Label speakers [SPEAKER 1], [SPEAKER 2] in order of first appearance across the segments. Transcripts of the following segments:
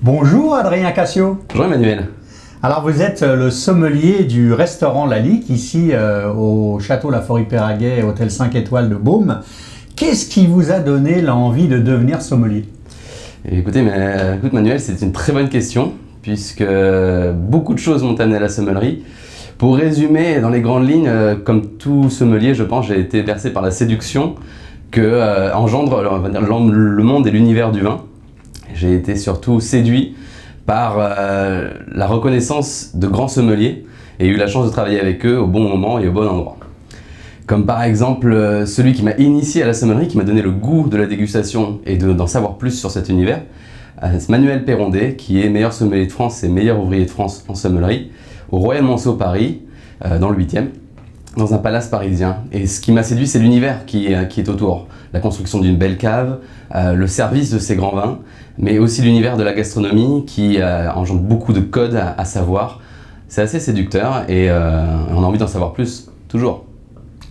[SPEAKER 1] Bonjour Adrien Cassio.
[SPEAKER 2] Bonjour Emmanuel.
[SPEAKER 1] Alors vous êtes le sommelier du restaurant Lalique ici au Château La Forêt-Péraguet, hôtel 5 étoiles de Beaume. Qu'est-ce qui vous a donné l'envie de devenir sommelier?
[SPEAKER 2] Écoute Manuel, c'est une très bonne question puisque beaucoup de choses m'ont amené à la sommellerie. Pour résumer, dans les grandes lignes, comme tout sommelier, je pense, j'ai été bercé par la séduction que engendre le monde et l'univers du vin. J'ai été surtout séduit par la reconnaissance de grands sommeliers et eu la chance de travailler avec eux au bon moment et au bon endroit. Comme par exemple celui qui m'a initié à la sommellerie, qui m'a donné le goût de la dégustation et d'en savoir plus sur cet univers, c'est Manuel Perrondet, qui est meilleur sommelier de France et meilleur ouvrier de France en sommellerie au Royal Monceau Paris, dans le 8e, dans un palace parisien. Et ce qui m'a séduit, c'est l'univers qui est autour. La construction d'une belle cave, le service de ces grands vins, mais aussi l'univers de la gastronomie qui engendre beaucoup de codes à savoir. C'est assez séducteur et on a envie d'en savoir plus, toujours.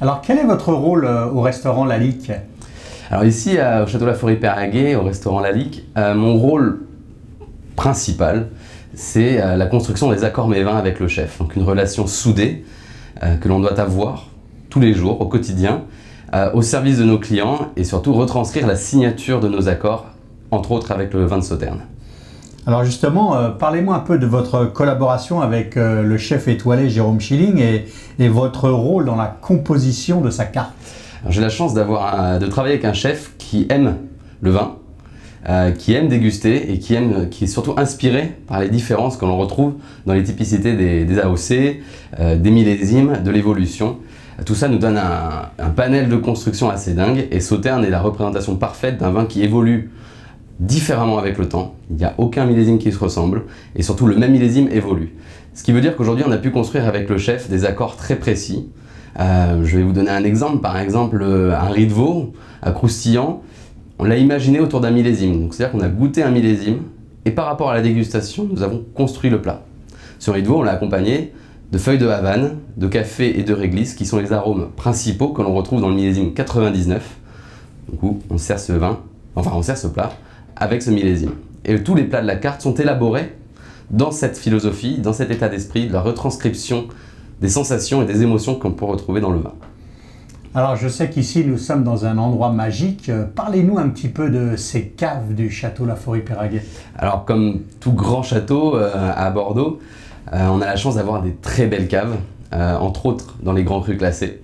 [SPEAKER 1] Alors quel est votre rôle au restaurant Lalique?
[SPEAKER 2] Alors ici, au Château La Forêt-Péraguet, au restaurant Lalique, mon rôle principal, c'est la construction des accords mets vins avec le chef. Donc une relation soudée que l'on doit avoir tous les jours, au quotidien, au service de nos clients et surtout retranscrire la signature de nos accords, entre autres avec le vin de Sauternes.
[SPEAKER 1] Alors justement, parlez-moi un peu de votre collaboration avec le chef étoilé Jérôme Schilling et votre rôle dans la composition de sa carte.
[SPEAKER 2] J'ai la chance de travailler avec un chef qui aime le vin, qui aime déguster et qui est surtout inspiré par les différences que l'on retrouve dans les typicités des AOC, des millésimes, de l'évolution. Tout ça nous donne un panel de construction assez dingue et Sauternes est la représentation parfaite d'un vin qui évolue différemment avec le temps. Il n'y a aucun millésime qui se ressemble et surtout le même millésime évolue. Ce qui veut dire qu'aujourd'hui on a pu construire avec le chef des accords très précis. Je vais vous donner un exemple, par exemple un riz de veau croustillant, on l'a imaginé autour d'un millésime. C'est-à-dire qu'on a goûté un millésime et par rapport à la dégustation, nous avons construit le plat. Ce riz de veau, on l'a accompagné de feuilles de Havane, de café et de réglisse qui sont les arômes principaux que l'on retrouve dans le millésime 99. Du coup, on sert ce plat avec ce millésime. Et tous les plats de la carte sont élaborés dans cette philosophie, dans cet état d'esprit, de la retranscription des sensations et des émotions qu'on peut retrouver dans le vin.
[SPEAKER 1] Alors je sais qu'ici nous sommes dans un endroit magique. Parlez-nous un petit peu de ces caves du château La Forêt-Péraguet.
[SPEAKER 2] Alors comme tout grand château à Bordeaux, on a la chance d'avoir des très belles caves, entre autres dans les grands crus classés.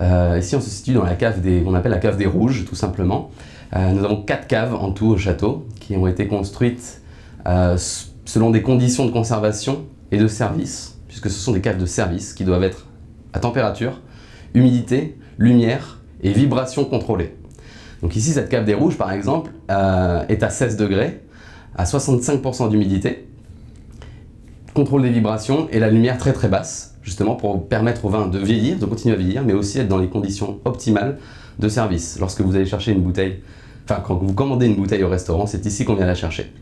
[SPEAKER 2] Ici on se situe dans la cave on appelle la cave des Rouges tout simplement. Nous avons 4 caves en tout au château qui ont été construites selon des conditions de conservation et de service, puisque ce sont des caves de service qui doivent être à température, humidité, lumière et vibration contrôlée. Donc ici, cette cave des Rouges, par exemple, est à 16 degrés, à 65% d'humidité, contrôle des vibrations et la lumière très très basse, justement pour permettre au vin de vieillir, de continuer à vieillir, mais aussi être dans les conditions optimales de service. Lorsque vous allez chercher une bouteille, quand vous commandez une bouteille au restaurant, c'est ici qu'on vient la chercher.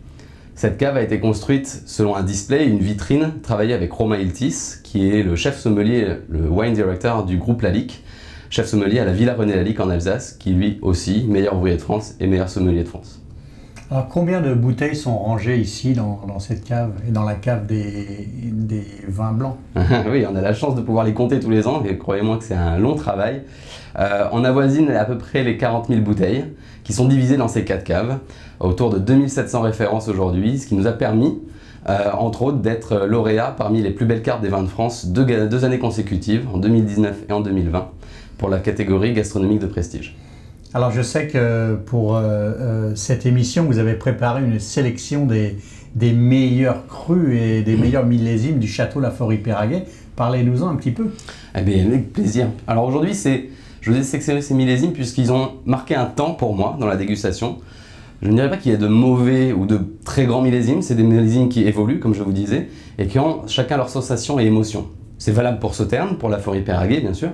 [SPEAKER 2] Cette cave a été construite selon un display, une vitrine, travaillée avec Romain Iltis, qui est le chef sommelier, le wine director du groupe Lalique, chef sommelier à la Villa René Lalique en Alsace, qui lui aussi, meilleur ouvrier de France et meilleur sommelier de France.
[SPEAKER 1] Alors combien de bouteilles sont rangées ici dans cette cave et dans la cave des vins blancs?
[SPEAKER 2] Oui, on a la chance de pouvoir les compter tous les ans et croyez-moi que c'est un long travail. On avoisine à peu près les 40 000 bouteilles qui sont divisées dans ces 4 caves, autour de 2700 références aujourd'hui, ce qui nous a permis, entre autres, d'être lauréat parmi les plus belles cartes des vins de France 2 années consécutives, en 2019 et en 2020, pour la catégorie gastronomique de prestige.
[SPEAKER 1] Alors je sais que pour cette émission, vous avez préparé une sélection des meilleurs crus et des meilleurs millésimes du château La Forêt-Péraguet. Parlez-nous-en un petit peu.
[SPEAKER 2] Eh bien, avec plaisir. Alors aujourd'hui, je vous ai sélectionné ces millésimes puisqu'ils ont marqué un temps pour moi dans la dégustation. Je ne dirais pas qu'il y a de mauvais ou de très grands millésimes, c'est des millésimes qui évoluent, comme je vous disais, et qui ont chacun leur sensation et émotion. C'est valable pour Sauternes, pour La Forêt-Péraguet bien sûr,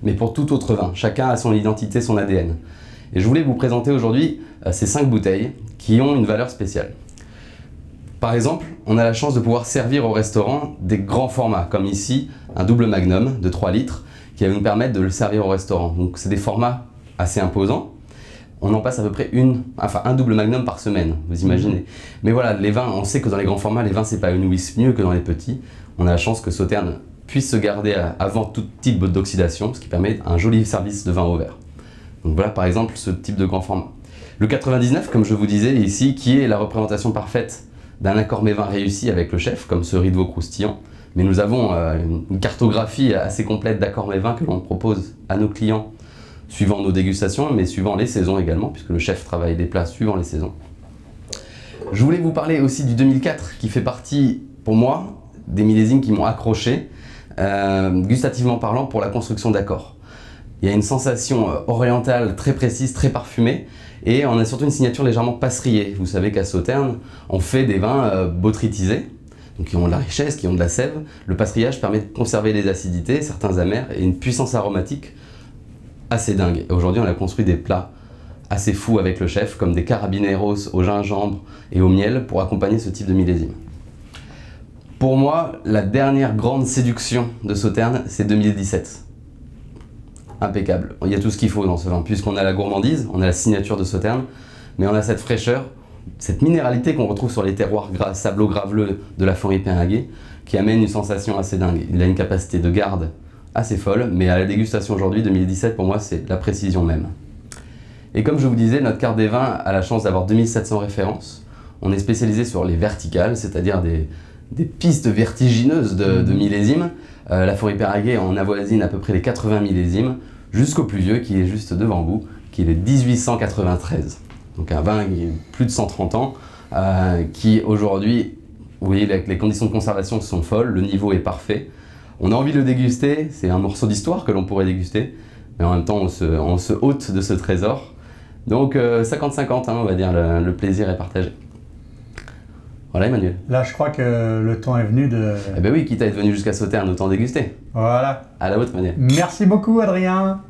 [SPEAKER 2] mais pour tout autre vin. Chacun a son identité, son ADN. Et je voulais vous présenter aujourd'hui ces 5 bouteilles qui ont une valeur spéciale. Par exemple, on a la chance de pouvoir servir au restaurant des grands formats, comme ici, un double magnum de 3 litres, qui va nous permettre de le servir au restaurant. Donc c'est des formats assez imposants, on en passe à peu près un double magnum par semaine, vous imaginez. Mais voilà, les vins, on sait que dans les grands formats, les vins c'est pas une whisk mieux que dans les petits. On a la chance que Sauternes puisse se garder avant tout type d'oxydation, ce qui permet un joli service de vin au verre. Donc voilà par exemple ce type de grand format. Le 99, comme je vous disais ici, qui est la représentation parfaite d'un accord mets-vin réussi avec le chef, comme ce riz de veau croustillant. Mais nous avons une cartographie assez complète d'accords mets-vins que l'on propose à nos clients suivant nos dégustations, mais suivant les saisons également, puisque le chef travaille des plats suivant les saisons. Je voulais vous parler aussi du 2004, qui fait partie, pour moi, des millésimes qui m'ont accroché, gustativement parlant, pour la construction d'accords. Il y a une sensation orientale très précise, très parfumée, et on a surtout une signature légèrement passeriée. Vous savez qu'à Sauternes, on fait des vins botrytisés, donc qui ont de la richesse, qui ont de la sève. Le passerillage permet de conserver les acidités, certains amers, et une puissance aromatique assez dingue. Aujourd'hui, on a construit des plats assez fous avec le chef, comme des carabineros au gingembre et au miel pour accompagner ce type de millésime. Pour moi, la dernière grande séduction de Sauternes, c'est 2017. Impeccable. Il y a tout ce qu'il faut dans ce vin, puisqu'on a la gourmandise, on a la signature de Sauternes, mais on a cette fraîcheur, cette minéralité qu'on retrouve sur les terroirs sablo-graveleux de la Forêt-Péringuet, qui amène une sensation assez dingue. Il a une capacité de garde assez folle, mais à la dégustation aujourd'hui, 2017, pour moi, c'est la précision même. Et comme je vous disais, notre carte des vins a la chance d'avoir 2700 références. On est spécialisé sur les verticales, c'est-à-dire des pistes vertigineuses de millésimes. La Forêt-Péringuet en avoisine à peu près les 80 millésimes, jusqu'au plus vieux qui est juste devant vous, qui est le 1893. Donc un vin qui a plus de 130 ans, qui aujourd'hui, vous voyez, les conditions de conservation sont folles, le niveau est parfait. On a envie de le déguster, c'est un morceau d'histoire que l'on pourrait déguster, mais en même temps on se ôte de ce trésor. Donc 50-50, on va dire, le plaisir est partagé. Voilà Emmanuel.
[SPEAKER 1] Là, je crois que le temps est venu de...
[SPEAKER 2] Eh ben oui, quitte à être venu jusqu'à Sauternes, autant déguster.
[SPEAKER 1] Voilà.
[SPEAKER 2] À la vôtre Emmanuel.
[SPEAKER 1] Merci beaucoup, Adrien.